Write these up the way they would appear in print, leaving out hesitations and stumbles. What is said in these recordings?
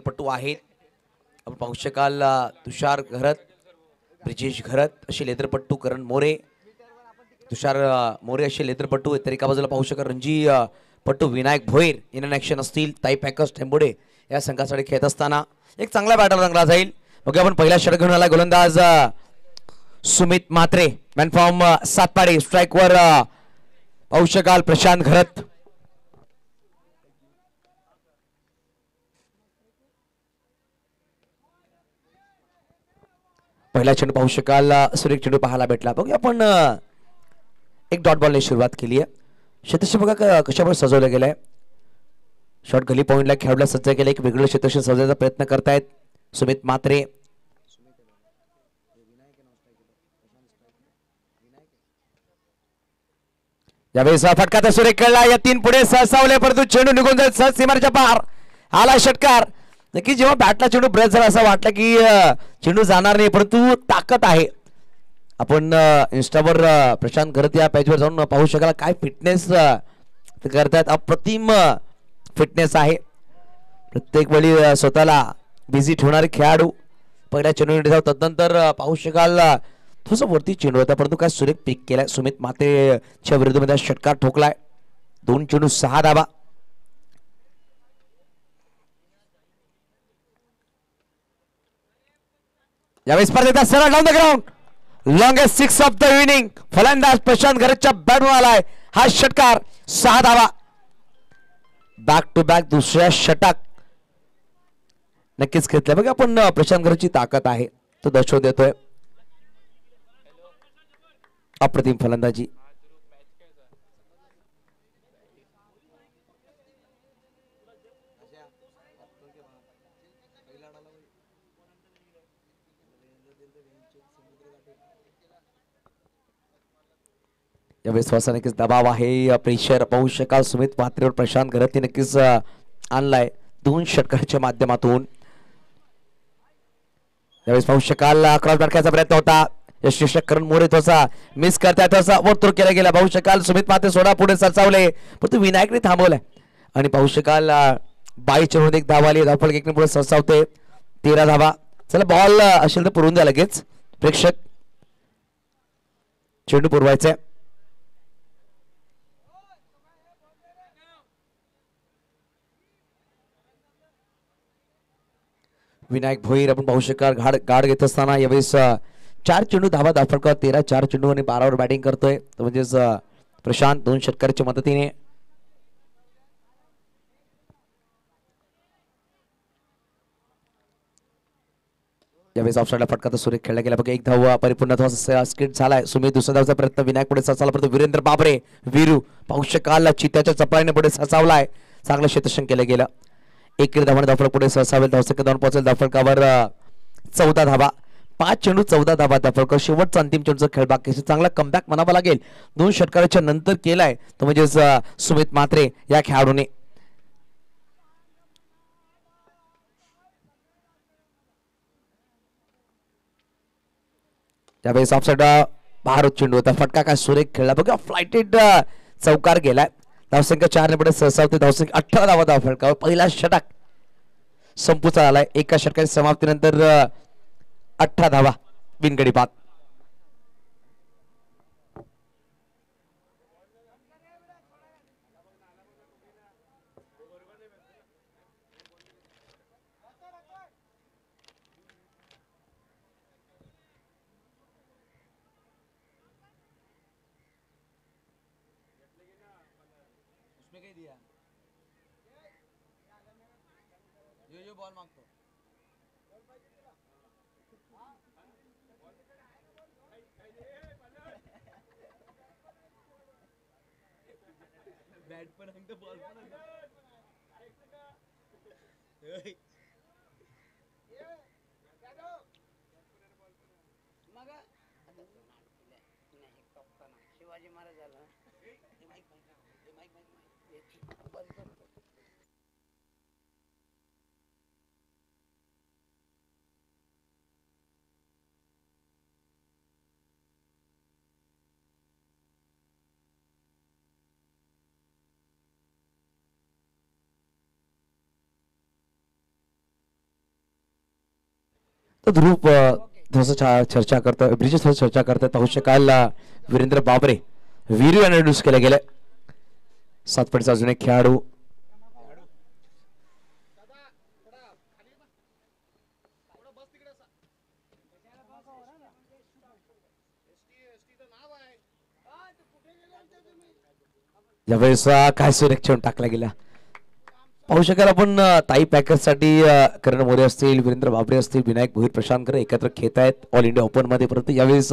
लेदरपटू आहेत. आपण पाहू शकाल तुषार घरत, ब्रिजेश घरत असे लेदरपट्टू, करण मोरे, तुषार मोरे असे लेदरपट्टू. तर एका बाजूला पाहू शकाल रणजी पट्टू विनायक भोईर इन ॲक्शन असतील. ताई पॅकर्स टेंबोडे या संघासाठी खेळत असताना एक चांगला बॅटर रंगला जाईल. बघूया आपण पहिला षटक घेऊन आला गोलंदाज सुमित म्हात्रे, मॅन फॉर्म सातपाडी. स्ट्राईकवर पाहू शकाल प्रशांत घरत. पहिला चेंडू पाहू शकाल सुरेख चेंडू पाहायला भेटला. बघूया आपण एक डॉट बॉलने सुरुवात केली आहे. क्षेत्रक्षण बघा कशामुळे सजवलं गेलंय. शॉट गली पॉइंटला खेळाडूला सज्ज केलं. एक वेगळं क्षेत्रक्षण सजवण्याचा प्रयत्न करतायत सुमित म्हात्रे. यावेळेस फटका सुरेख खेळला. या तीन पुढे सहसावले परंतु चेंडू निघून जाईल सहज सीमारेच्या पार. आला षटकार. नक्की जेव्हा बॅटला चेंडू ब्रेस झाला असं वाटलं की चेंडू जाणार नाही, परंतु ताकद आहे. आपण इंस्टावर प्रशांत घरत या पेजवर जाऊन पाहू शकाल काय फिटनेस करतायत. अप्रतिम फिटनेस आहे. प्रत्येक वेळी स्वतःला बिझी ठेवणारे खेळाडू. पहिल्या चेंडू तदनंतर पाहू शकाल थोडस वरती चेंडू होता परंतु काय सुरेख पिक केलाय. सुमित म्हात्रेच्या विरुद्धमध्ये षटकार ठोकलाय. 2 चेंडू 6 धावा. यावेळी स्पर्धेचा सरळ down the ground. Longest 6 of the inning. फलंदाज प्रशांत घरतच्या बॅटवर आलाय. हा षटकार 6 धावा. बॅक टू बॅक दुसऱ्या षटक नक्कीच घेतलं. बघा आपण प्रशांत घरतची ताकद आहे तो दर्शवून देतोय. अप्रतिम फलंदाजी. यावेळेस थोडासा नक्कीच दबाव आहे. प्रेशर पाहू शकाल सुमित म्हात्रेवर प्रशांत घरत नक्कीच आणलाय 2 षटकांच्या माध्यमातून. यावेळेस पाहू शकाल क्रॉस बॅटचा प्रयत्न होता. यशस्वी करण मोरे थोसा मिस करताय. थोसा वर्तुळ केला गेला. पाहू शकाल सुमित म्हात्रे सोडा पुढे सरसावले परंतु विनायकने थांबवलाय. आणि पाहू शकाल 22 चेंडूमध्ये एक धाव आली. धावफलक 1 पुढे सरसावते. 13 धावा. चला बॉल असेल तर पुरवून द्या लगेच प्रेक्षक. चेंडू पुरवायचा. विनायक भोईर आपण पाहू शकाल गाड घेत असताना यावेळेस 4 चेंडू धावा धावफलकावर 13. 4 चेंडू आणि 12 वर बॅटिंग करतोय. म्हणजेच प्रशांत 2 षटकाराच्या मदतीने. यावेळेस ऑफसाईडला फटका तर सुरेख खेळला गेला. बघा एक धाव परिपूर्ण स्किट झालाय. सुमित दुसऱ्या धावचा प्रयत्न. विनायक पुढे सरसावला परंतु वीरेंद्र बाबरे वीरू पाहू शकाल चित्याच्या चपळाने पुढे सरसावलाय. चांगलं क्षेत्ररक्षण केलं गेलं. 1 धावाने धावफलक पुढे सरसावेल. धावसंख्या 2 पोहोचेल. धावफलकावर 14 धावा. 5 चेंडू 14 धावा धावफलकावर. शेवटचा अंतिम चेंडूचा खेळ बाकी. चांगला कमबॅक म्हणावा लागेल 2 षटकाराच्या नंतर केलाय तो म्हणजेच सुमित म्हात्रे या खेळाडूने. त्यावेळेस ऑफसाईड बाहेर चेंडू होता. फटका काय सुरेख खेळला. बघा फ्लाइटेड चौकार गेलाय. धावसंख्या 4 ने पुढे सरसावते. धावसंख्या 18 धावा धावफलकावर. पहिला षटक संपूचा आलाय. एका षटकाच्या समाप्तीनंतर 18 धावा बिनगडी बाद. बॉल मागतो. बॅट पण अंग बॉल पण अंग. शिवाजी महाराज झाला. तर ध्रुव थोडंसं चर्चा करतोय, ब्रिजेश थोडं चर्चा करतायत. पाहू शकाल वीरेंद्र बाबरे वीरू यांना इंट्रोड्यूस केले गेले. 7 फुटाचा अजून एक खेळाडू. यावेळेस काय सुरक्षण टाकला गेला. पाहू शकाल आपण ताई पॅकर्स साठी करण मोरे असतील, वीरेंद्र बाबरे असतील, विनायक भोईर, प्रशांत खरे एकत्र खेळत आहेत ऑल इंडिया ओपन मध्ये. परंतु यावेळेस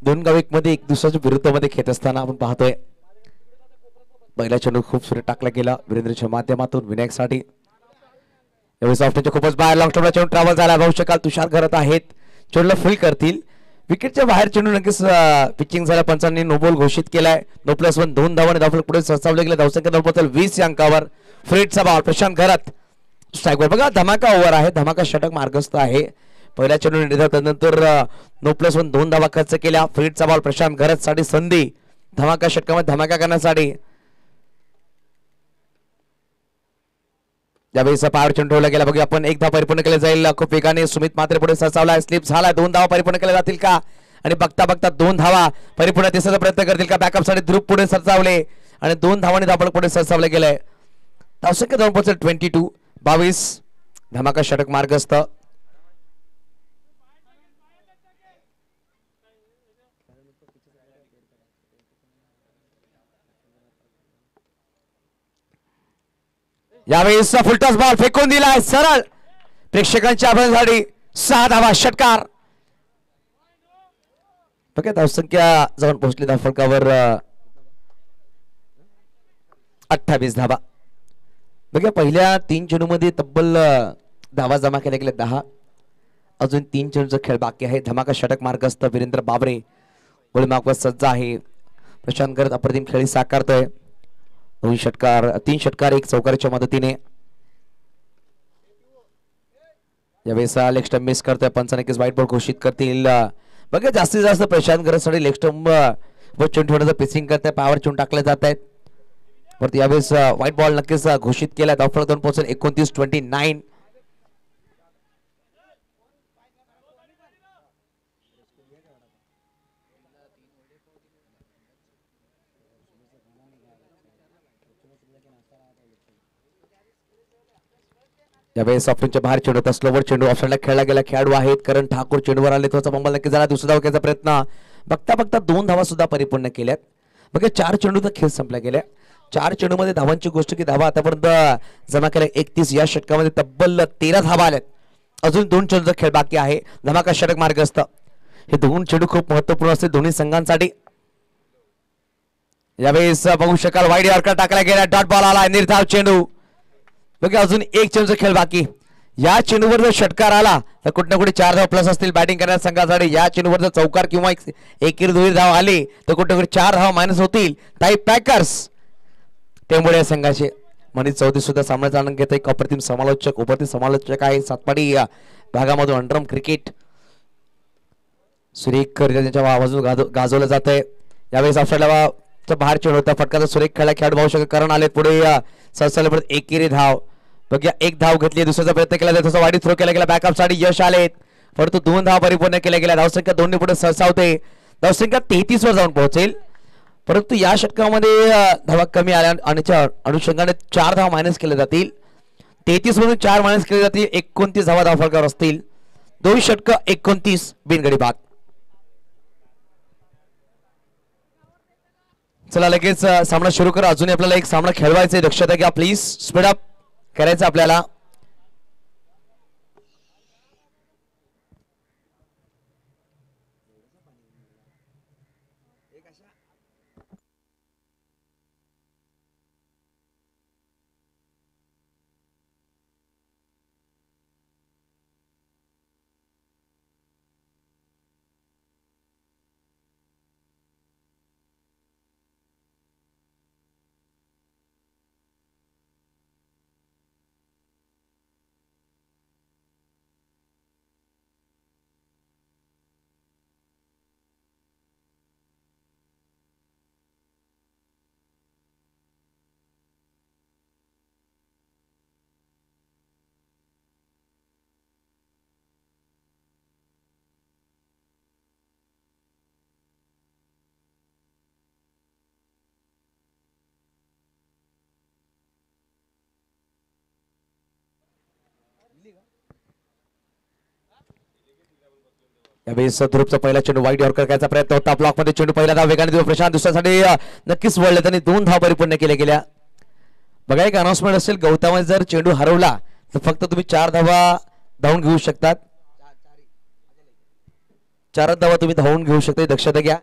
दोन गाविक मध्ये एक दुसऱ्याच्या विरुद्धमध्ये खेळत असताना आपण पाहतोय. पहिला चेंडू खूप सुरेख टाकला गेला वीरेंद्रच्या माध्यमातून विनायक साठी. यावेळेस ऑफ्टनच्या खूपच बाहेर लॉंग टर्मला चेंडू ट्रॅव्हल झाला. पाहू शकाल तुषार करत आहेत, चेंडूला फुल करतील. विकेटच्या बाहेर चेंडू नक्कीच पिचिंग झाला. पंचांनी नो बॉल घोषित केलाय. नो प्लस 1 2 धावांनी धावफलक पुढे सरसावले गेले. धावसंख्या धावपतल 20 या अंकावर. फ्रेडचा बॉल प्रशांत घरात स्ट्राईकवर. बघा धमाका ओव्हर आहे, धमाका षटक मार्गस्थ आहे. पहिल्या चेंडू त्यानंतर नो प्लस 1 2 धावा खर्च केल्या. फ्रेडचा बॉल प्रशांत घरात साठी संधी धमाका षटकामध्ये धमाका करण्यासाठी. यावेळेस पावर चेंडू ठेवला गेला. बघूया आपण एक धाव परिपूर्ण केले जाईल. खूप वेगाने सुमित मात्रे पुढे सरसावला, स्लिप झाला. 2 धावा परिपूर्ण केल्या जातील का, आणि बघता बघता 2 धावा परिपूर्ण दिसण्याचा प्रयत्न करतील का. बॅकअप साठी ध्रुव पुढे सरसावले आणि 2 धावांनी धावफलक पुढे सरसावले गेले. धावसंख्या धावून पोहोचेल 22. धमाका षटक मार्गस्थ. यावेळेस फुलटॉस बॉल फेकून दिलाय सरळ प्रेक्षकांच्या आभारासाठी. 6 धावा षटकार. बघा धावसंख्या जाऊन पोहोचली धावफलकावर 28 धावा. बघा पहिल्या 3 चेंडूमध्ये तब्बल धावा जमा केल्या गेल्या 10. अजून 3 चेंडूचा खेळ बाकी आहे. धमाका षटक मार्गस्थ. वीरेंद्र बाबरे गोलमार्कवर सज्ज आहे. प्रशांत गरज अप्रतिम खेळी साकारतोय. 3 षटकार 1 चौकाराच्या मदतीने. यावेळेस लेग स्टंप मिस करतोय. पंच नक्कीच वाईट बॉल घोषित करतील. बघा जास्तीत जास्त प्रशांत गरजसाठी लेग स्टंप व चेंडू ठेवण्याचं पिचिंग करताय. पावर चेंडू टाकले जात आहेत. परंतु यावेळेस व्हाईट बॉल नक्कीच घोषित केला. धावफलक जाऊन पोहोचेल 29-29. यावेळेस ऑप्शनच्या बाहेर चेंडू होता. स्लोवर चेंडू ऑप्शनला खेळला गेला. खेळाडू आहेत करण ठाकूर चेंडूवर आले. थोडासा बंबल नक्की झाला. दुसरा धाव प्रयत्न. बघता बघता 2 धावा सुद्धा परिपूर्ण केल्यात. बघा 4 चेंडूचा खेळ संपला गेला. 4 चेंडूमध्ये धावांची गोष्ट की धावा आतापर्यंत जमा केल्या 31. या षटकामध्ये तब्बल 13 धावा आल्यात. अजून 2 चेंडूचा खेळ बाकी आहे. धमाका षटक मार्गस्थ. हे 2 चेंडू खूप महत्वपूर्ण असते दोन्ही संघांसाठी. यावेळेस बघू शकाल वाईड यॉर्कर टाकला गेला. डॉट बॉल आला. निर्धाव चेंडू. बघा अजून 1 चेंडूचा खेळ बाकी. या चेंडूवर जर षटकार आला तर कुठे ना कुठे 4 धाव प्लस असतील बॅटिंग करणाऱ्या संघासाठी. या चेंडूवर जर चौकार किंवा एकेरी दुहेरी धाव आली तर कुठे कुठे 4 धाव मायनस होतील. ताई पॅकर्स त्यामुळे या संघाचे मनीष चौधरी सुद्धा सामन्याचा आनंद घेत. एक अप्रतिम समालोचक आहे. सातपाडी भागामधून अंडरम क्रिकेट सुरेख त्यांच्या आवाजून गाजवलं जात आहे. यावेळेस ऑफसाईडला बाहेर चेंडू होता. फटकाचा सुरेख खेळला. खेळाडू भाऊ शकत करण आले पुढे. सरसावले परत एकेरी धाव. बघा 1 धाव घेतली. दुसऱ्याचा प्रयत्न केला तसा वाईट थ्रो केला गेला. बॅकअप साठी यश आले परंतु 2 धाव परिपूर्ण केल्या गेल्या. धावसंख्या 2 पुढे सरसावते. धावसंख्या 33 वर जाऊन पोहोचेल. परंतु या षटकामध्ये धावा कमी आल्या आणि अनुषंगाने 4 धाव मायनस केले जातील. 33 मधून 4 मायनस केले जातील. 29 धावा धावफलकावर असतील. 2 षटक 29 बिनगडी बाद. चला लगेच सामना सुरू करा. अजूनही आपल्याला एक सामना खेळवायचा आहे. दक्षता घ्या प्लीज. स्पीड अप करायचं आपल्याला. यावेळेस ध्रुवचा पहिला चेंडू वाईट यॉर्कर करायचा प्रयत्न होता. ब्लॉक मध्ये चेंडू पहिला धाव वेगाने देऊ प्रशांत दुसऱ्यासाठी नक्कीच वळले. त्यांनी 2 धाव परिपूर्ण केल्या गेल्या. बघा एक अनाउन्समेंट असेल, गौतमाने जर चेंडू हरवला तर फक्त तुम्ही 4 धावा धावून घेऊ शकतात. 4 धावा तुम्ही धावून घेऊ शकता. दक्षता घ्या.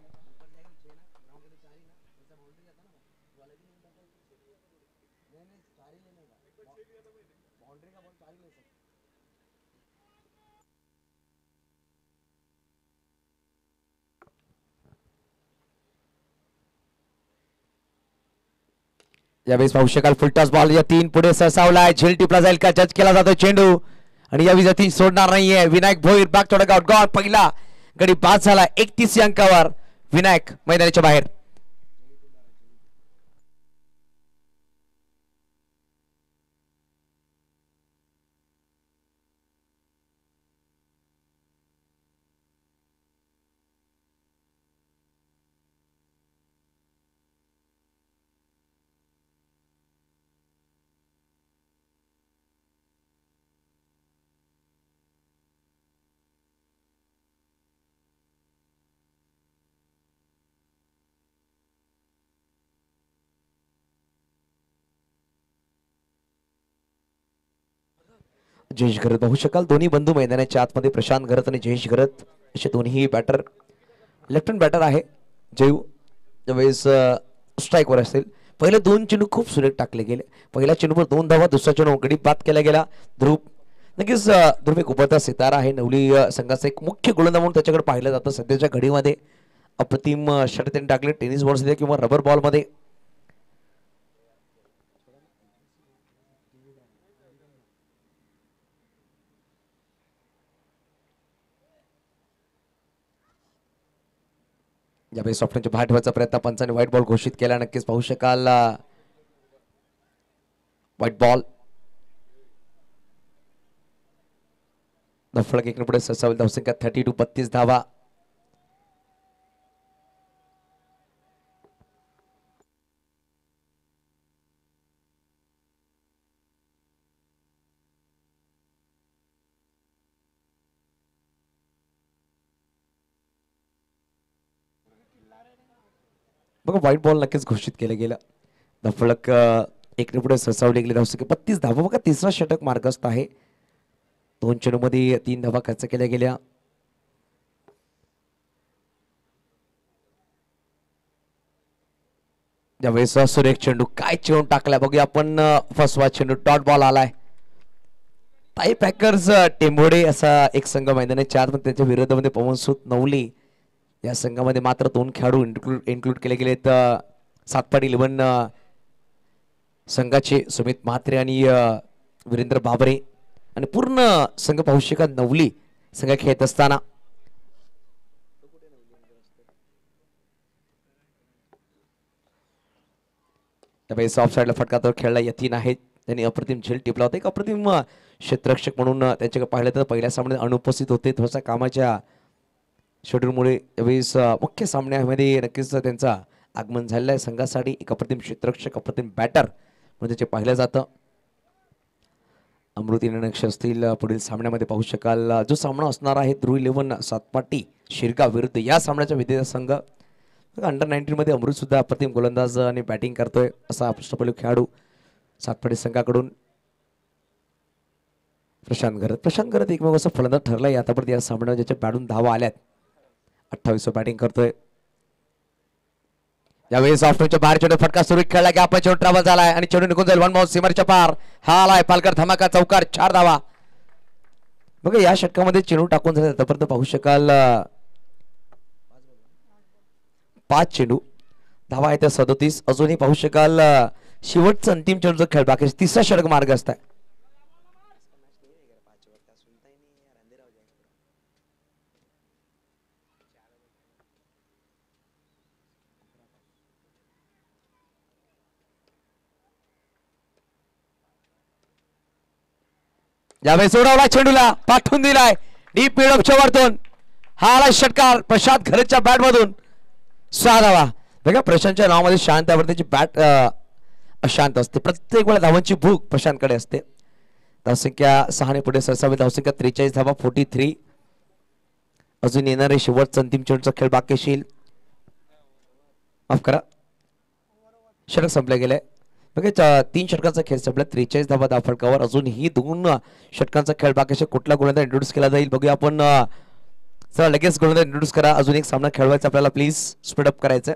यावेळेस पाहू शकाल फुलटॉस बॉल या 3 पुढे सरसावलाय. झेल टिपला जाईल का? जज केला जातो चेंडू आणि या विजा 3 सोडणार नाहीये. विनायक भोईर बाग थोडा आउट. गॉल पहिला गडी बाद झाला. 31 अंकावर विनायक मैदानाच्या बाहेर. जयेश घरत पाहू शकाल दोन्ही बंधू मैदानाच्या आतमध्ये. प्रशांत घरत आणि जयेश घरत असे दोन्ही बॅटर लेफ्ट हँड बॅटर आहे. जयू ज्यावेळेस स्ट्राईकवर असतील. पहिले 2 चेंडू खूप सुरेख टाकले गेले. पहिल्या चेंडूवर 2 धावा, दुसरा चेंडू गडी बाद केला गेला. ध्रुव नक्कीच ध्रुव एक उभरता सितारा आहे. नवली संघाचा एक मुख्य गोलंदाज म्हणून त्याच्याकडे पाहिलं जातं. सध्याच्या घडीमध्ये अप्रतिम षटक त्यांनी टाकले. टेनिस बॉल किंवा रबर बॉल मध्ये. यावेळी सॉफ्टवेअरच्या बाहेर ठेवायचा प्रयत्न. पंचाने व्हाईट बॉल घोषित केला. नक्कीच पाहू शकाल व्हाईट बॉल. फलक एक पुढे सरसावेल. धावसंख्या 32 32 धावा. बघा व्हाईट बॉल नक्कीच घोषित केलं गेलं. फलक एक पुढे सरसावली गेली. धावसंख्या 32 धावा. बघा तिसरा षटक मार्गस्थ आहे. 2 चेंडूमध्ये 3 धावा खर्च केल्या गेल्या. यावेळेस सुरेख चेंडू काय चेंडू टाकलाय बघूया आपण. फसवा चेंडू डॉट बॉल आलाय. ताई पॅकर्स टेंभोडे असा एक संघ मैदानाच्या आतमध्ये त्याच्या विरोधामध्ये पवनसूत नवली या संघामध्ये मात्र 2 खेळाडू इन्क्लूड केले गेलेत. सातपाडी 11 संघाचे सुमित म्हात्रे आणि वीरेंद्र बाबरे आणि पूर्ण संघ पाहू शकाल नवली संघ खेळत असताना. त्यावेळेस ऑफ साईडला फटका तो खेळला यतीन आहेत. त्यांनी अप्रतिम झेल टिपला होता. एक अप्रतिम क्षेत्ररक्षक म्हणून त्यांच्याकडे पाहिलं तर पहिल्या सामन्यात अनुपस्थित होते. थोडासा कामाच्या शेड्यूलमुळे यावेळेस मुख्य सामन्यामध्ये नक्कीच त्यांचा आगमन झालेलं आहे. संघासाठी एक अप्रतिम क्षेत्ररक्षक, अप्रतिम बॅटर म्हणून त्याचे पाहिलं जातं. अमृती नक्ष असतील पुढील सामन्यामध्ये पाहू शकाल. जो सामना असणार आहे ध्रुव 11 सातपाटी शिरगाव विरुद्ध या सामन्याचा विजेता संघ. अंडर 19 मध्ये अमृत सुद्धा अप्रतिम गोलंदाज आणि बॅटिंग करतोय असा अष्टपैलू खेळाडू सातपाटी संघाकडून. प्रशांत घरत एकमेव असं फलंदाज ठरलाय आतापर्यंत या सामन्यात ज्याच्या बॅटून धावा आल्यात. 28 बॅटिंग करतोय. यावेळेस ऑफच्या बाहेर चेंडू फटका सुरू खेळला की आपण चेंडू ट्रॅव्हल झालाय आणि चेंडू निघून जाईल. 1 बॉल सीमारेच्या पार. हा आलाय पालकर धमाका चौकार 4 धावा. बघा या षटकामध्ये चेंडू टाकून झाले आतापर्यंत पाहू शकाल 5 चेंडू धावा आहेत 37. अजूनही पाहू शकाल शेवटचा अंतिम चेंडूचा खेळ बाकी. तिसरा षटक मार्ग असताय. यावेळेस सोडवला चेंडूला पाठवून दिलाय डीप मिडअपच्या वरतून. हा आला षटकार प्रशांत घरच्या बॅट मधून 6 धावा. बघा प्रशांतच्या नावामध्ये शांत त्याची बॅट अशांत असते. प्रत्येक वेळा धावांची भूक प्रशांतकडे असते. धावसंख्या 6 ने पुढे सरसावी. धावसंख्या 43 धावा 43. अजून येणारे शेवटचा अंतिम चेंडूचा खेळ बाकीशील. माफ करा, षटक संपले गेले. बघा 3 षटकांचा खेळ संपला. 43 धावा धावफलकावर. अजूनही 2 षटकांचा खेळ बाकी. कुठला गोलंदाज इंट्रोड्यूस केला जाईल बघूया आपण. चला लगेच गोलंदाज इंट्रोड्यूस करा. अजून एक सामना खेळवायचा आपल्याला. प्लीज स्पीड अप करायचं.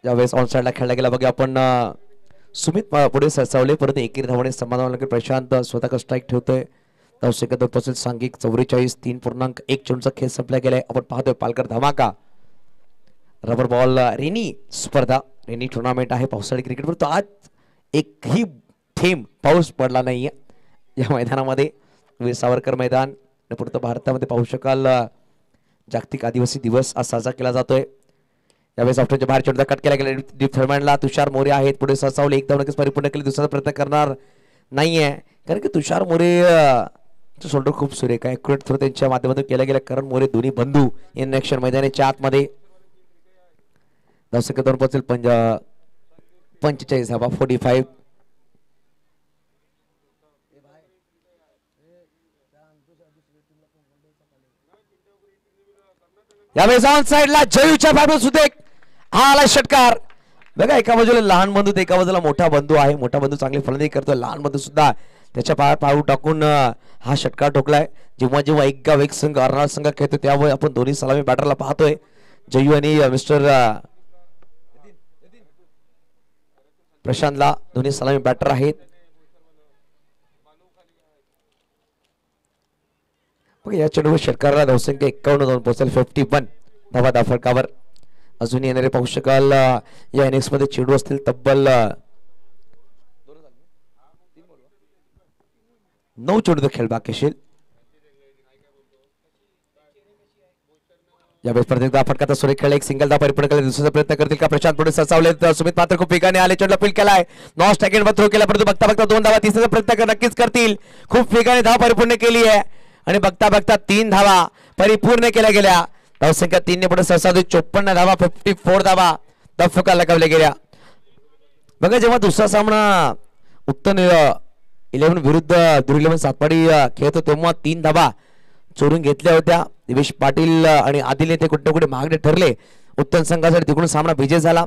ज्यावेळेस ऑन साइडला खेळला गेला बघा आपण. सुमित पुढे सरसावले. परत एकेरी धावाने समाधान लागेल. प्रशांत स्वतः स्ट्राईक ठेवतोय. धावसंख्या 2 सांघिक 44. 3.1 चेंडूचा खेळ संपला गेलाय. आपण पाहतोय पालकर धमाका. रबर बॉल रेनी स्पर्धा, रेनी टुर्नामेंट आहे पावसाळी क्रिकेट. परंतु आज एकही थेंब पाऊस पडला नाहीये या मैदानामध्ये. वीर सावरकर मैदान. परंतु भारतामध्ये पाहू शकाल जागतिक आदिवासी दिवस आज साजरा केला जातोय. यावेळेस ऑप्शनच्या बाहेर चेंडूचा कट केला गेला. डीप थर्डमॅनला तुषार मोरे आहेत. पुढे सरसावले. एक धाव नक्कीच परिपूर्ण केली. दुसरा प्रयत्न करणार नाहीये कारण की तुषार मोरे शोल्डर खूप सुरेख आहे. ॲक्युरेट थ्रो त्यांच्या माध्यमातून केला गेला. करण मोरे दोन्ही बंधू इन ॲक्शन मैदानाच्या आतमध्ये. धावसंख्या 2 पोहोचेल 45 धावा 45. यावेळेस ऑन साइडला जयूच्या बाजूला सुद्धा हा आला षटकार. बघा एका बाजूला लहान बंधू तर एका बाजूला मोठा बंधू आहे. मोठा बंधू चांगली फलंदाजी करतोय. लहान बंधू सुद्धा त्याच्या पाऊ टाकून हा षटकार ठोकलाय. जेव्हा जेव्हा एक गाव एक संघ अर्नाळ संघ खेळतो त्यावेळी आपण दोन्ही सलामी बॅटरला पाहतोय. जयू आणि मिस्टर प्रशांतला दोन्ही सलामी बॅटर आहेत. या चेंडूवर षटकाराला धावसंख्या 51 पोहोचेल 51 धावा धावफलकावर. अजून येणारे पाहू शकाल या इनिंग्स मध्ये चेंडू असतील तब्बल 9 चेंडूचा खेळ बाकी असेल. यावेळेस प्रत्येक धाव फटका सुरेख खेळ. एक सिंगल धाव परिपूर्ण केला. दुसरा प्रयत्न करतील का प्रशांत. पुढे सरसावले. सुमित मात्र खूप वेगाने आले. चेंडूला फील केलाय. नॉन स्ट्राईक थ्रो केला. परंतु बघता बघता 2 धावा. तिसरा प्रयत्न नक्कीच करतील. खूप वेगाने धाव परिपूर्ण केली आहे आणि बघता बघता 3 धावा परिपूर्ण केल्या गेल्या. धावसंख्या 3 ने पुढे सरसावले. 54 धावा 54 धावा धावफलकाला लगावल्या गेल्या. बघा जेव्हा दुसरा सामना उत्तर 11 विरुद्ध दुर्ग सातपाडी खेळतो तेव्हा 3 धावा चोरून घेतल्या होत्या. दिवेश पाटील आणि आदिल ते कुठे कुठे मागणे ठरले. उत्तर संघासाठी तिकडून सामना विजय झाला.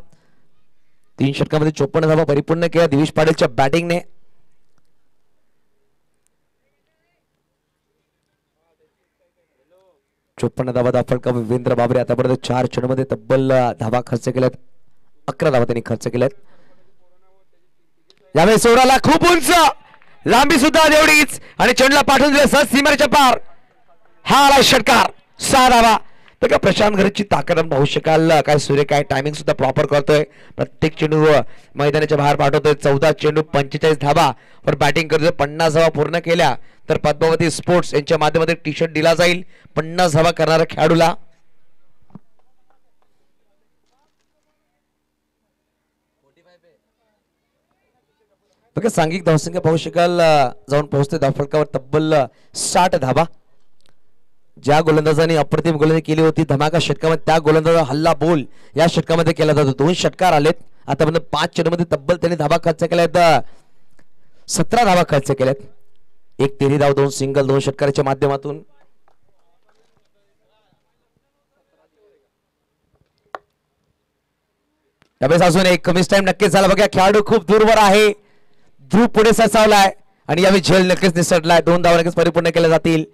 3 षटकामध्ये 54 धावा परिपूर्ण केल्या दिवेश पाटीलच्या बॅटिंगने. चोपन्न धावा धावफलका विवेंद्र बाबरे. आतापर्यंत 4 चेंडूमध्ये तब्बल धावा खर्च केल्यात. 11 धावा त्यांनी खर्च केल्यात. यावेळी सोडाला खूप उंच लांबी सुद्धा एवढीच आणि चेंडूला पाठवून दिले सहज सीमारेच्या पार. हा आला षटकार 6 धावा. बघा प्रशांत घरची ताकद पाहू शकाल. काय सूर्य काय टायमिंग सुद्धा प्रॉपर करतोय. प्रत्येक चेंडू मैदानाच्या बाहेर पाठवतोय. 14 चेंडू 45 धावा वर बॅटिंग करतोय. 50 धावा पूर्ण केल्या तर पद्मावती स्पोर्ट्स यांच्या माध्यमातून टी शर्ट दिला जाईल 50 धावा करणाऱ्या खेळाडूला. बघा सांघिक धावसंख्या पाहू शकाल जाऊन पोहोचते धावफलकावर तब्बल 60 धावा. ज्या गोलंदाजाने अप्रतिम गोलंदाजी केली होती धमाका षटकामध्ये त्या गोलंदाजा हल्ला बोल या षटकामध्ये केला जातो. 2 षटकार आलेत आतापर्यंत. 5 चेंडूमध्ये तब्बल त्यांनी धावा खर्च केल्यात. 17 धावा खर्च केल्यात. 1 तेरी धाव 2 सिंगल 2 षटकाराच्या माध्यमातून. यावेळेस अजून एक मिस टाइम नक्कीच झाला. बघा खेळाडू खूप दूरवर आहे. ध्रुव पुढे सरसावलाय आणि यावेळी झेल नक्कीच निसटलाय. 2 धावा नक्कीच परिपूर्ण केल्या जातील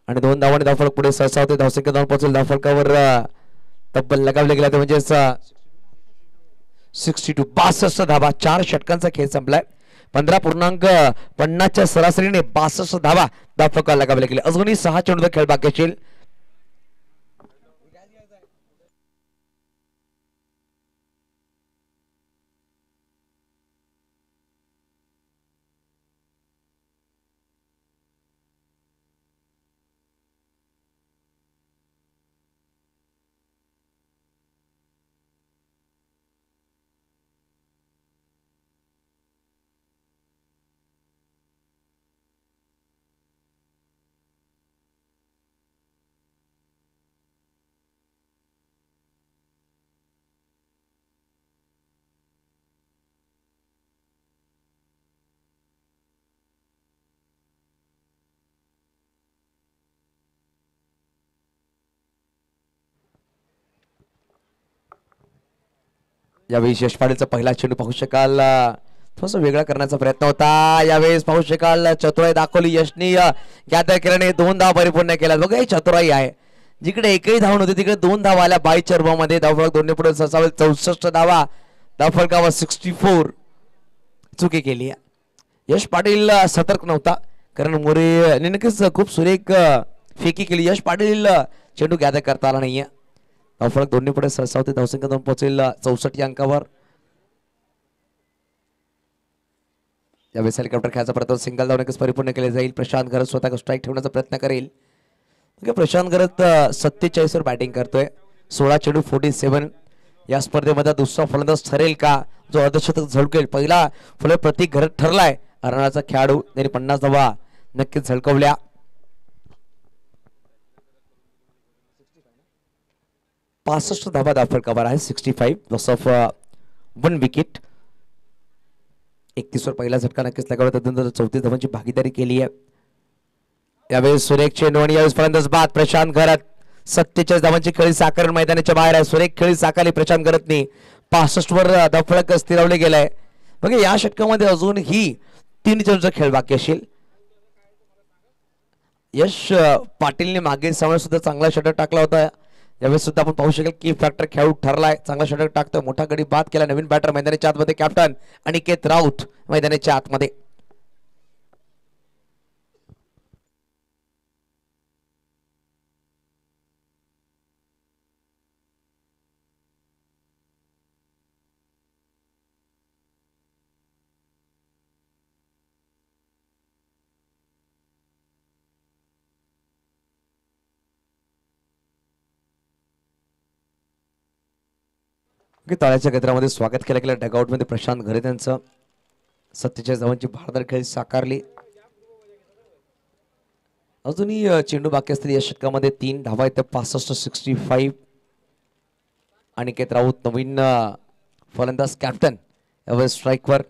आणि 2 धावांनी धावफलक पुढे सरसावते. धावसंख्या 2 पोहोचेल धावफलकावर तब्बल लगावले गेला म्हणजे 62 धावा. 4 षटकांचा खेळ संपलाय. 15.50च्या सरासरीने 62 धावा धावफलकाला लगावल्या गेल्या. अजूनही 6 चेंडूचा खेळ बाकी असेल. यावेळी यश पाटीलचा पहिला चेंडू पाहू शकाल, थोडंसं वेगळा करण्याचा प्रयत्न होता. यावेळेस पाहू शकाल चतुराई दाखवली यशनी. गॅदर केल्याने 2 धावा परिपूर्ण केल्या. बघा ही चतुराई आहे. जिकडे एकही धाव नव्हती तिकडे 2 धावा आल्या 22 मध्ये. धावफलक 2 पुढे सरसावले. 64 धावा धावफलकावर 64. चुकी केली. यश पाटील सतर्क नव्हता कारण मोरे नक्कीच खूप सुरेख फेकी केली. यश पाटील चेंडू गॅदर करता आला नाहीये. धावफलक 2 पुढे सरसावते. धावसंख्या 2 पोहोचेल 64 या अंकावर. यावेळेस हेलिकॉप्टर खेळायचा प्रयत्न सिंगल धाव नक्कीच परिपूर्ण केले जाईल. प्रशांत गरज स्वतः स्ट्राईक ठेवण्याचा प्रयत्न करेल. प्रशांत गरज 47 वर बॅटिंग करतोय. 16 चेंडू 47. या स्पर्धेमध्ये दुसरा फलंदाज ठरेल का जो अर्धशतक झळकेल. पहिला फलंदाज प्रतीक घरत ठरलाय. हरणाचा खेळाडू त्यांनी 50 धावा नक्कीच झळकवल्या. 65 धावा धावफलकावर आहे. 65 लॉस ऑफ 1 विकेट. 31 वर पहिला झटका नक्कीच लगावला. त्यानंतर 34 धावांची भागीदारी केली आहे. यावेळेस सुरेख चेंडू आणि यावेळेस फलंदाज बाद प्रशांत घरत. 47 धावांची खेळी साकारण मैदानाच्या बाहेर आहे. सुरेख खेळी साकारली प्रशांत घरतनी. 65 वर धावफलक स्थिरावले गेलाय. बघा या षटकामध्ये अजूनही 3 चेंडूचा खेळ बाकी असेल. यश पाटीलने मागील सामन्यात सुद्धा चांगला षटक टाकला होता. यावेळेस सुद्धा आपण पाहू शकेल की फॅक्टर खेळाडू ठरलाय. चांगला षटक टाकतोय. मोठा गडी बाद केला. नवीन बॅटर मैदानाच्या आतमध्ये कॅप्टन अनिकेत राऊत मैदानाच्या आतमध्ये. तळ्याच्या गजरामध्ये स्वागत केलं गेलं. डगआउट मध्ये प्रशांत घरे त्यांचं 47 धावांची भारदार खेळी साकारली. अजूनही चेंडू बाकी असतील या षटकामध्ये. 3 धावा आहेत. 65-65. अनिकेत राऊत नवीन फलंदाज कॅप्टन यावेळेस स्ट्राईकवर.